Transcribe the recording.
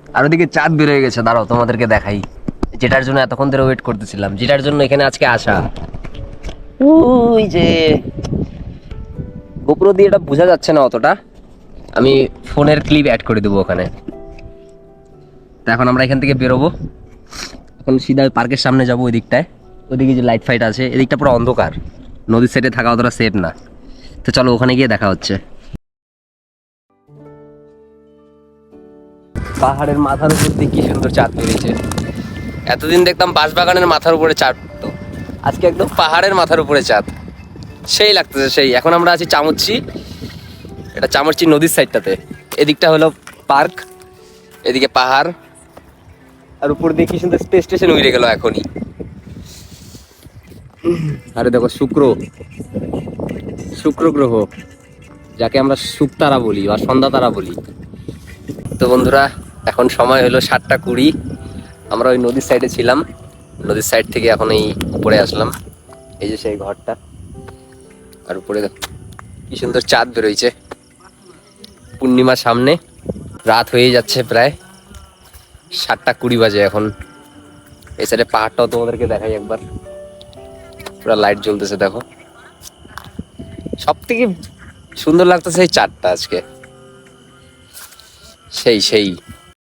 আর ওদিকে চাঁদ বের হয়ে গেছে, দাঁড়াও তোমাদেরকে দেখাই, যেটার জন্য এতক্ষণ ধরে ওয়েট করতেছিলাম, যেটার জন্য এখানে আজকে আসা। ওই যে গোপ্রো দিয়ে এটা বোঝা যাচ্ছে না অতটা, আমি ফোনের ক্লিপ অ্যাড করে দেবো ওখানে। তো এখন আমরা এখান থেকে বেরোবো, এখন সিধা পার্কের সামনে যাবো ওই দিকটায়। ওইদিকে যে লাইট ফাইট আছে, এদিকটা পুরো অন্ধকার, নদীর সাইডে থাকা অতটা সেফ না। তো চলো ওখানে গিয়ে দেখা হচ্ছে। পাহাড়ের মাথার উপর দিয়ে কি সুন্দর চাঁদ বেরিয়েছে। এতদিন দেখতাম বাঁশবাগানের মাথার উপরে চাঁদ উঠতো, আজকে একদম পাহাড়ের মাথার উপরে চাঁদ, সেই লাগতেছে সেই। এখন আমরা আছি চামচি, এটা চামচি নদীর সাইডটাতে। এদিকটা হলো পার্ক, এদিকে পাহাড়, আর উপর দিয়ে কি সুন্দর স্পেস স্টেশন উড়ে গেল এখনই। আরে দেখো শুক্র, শুক্র গ্রহ, যাকে আমরা শুকতারা বলি বা সন্ধ্যা তারা বলি। তো বন্ধুরা, এখন সময় হলো 7:20। আমরা ওই নদীর সাইডে ছিলাম, নদীর সাইড থেকে এখন এই উপরে আসলাম। এই যে সেই ঘরটা, আর উপরে কি সুন্দর চাঁদ বেরোইছে। পূর্ণিমার সামনে, রাত হয়ে যাচ্ছে প্রায়, 7:20 বাজে এখন। এই সাইডে পাহাড়টাও তোমাদেরকে দেখাই একবার, পুরো লাইট জ্বলতেছে দেখো। সব থেকে সুন্দর লাগতেছে এই চাঁদটা আজকে, সেই সেই।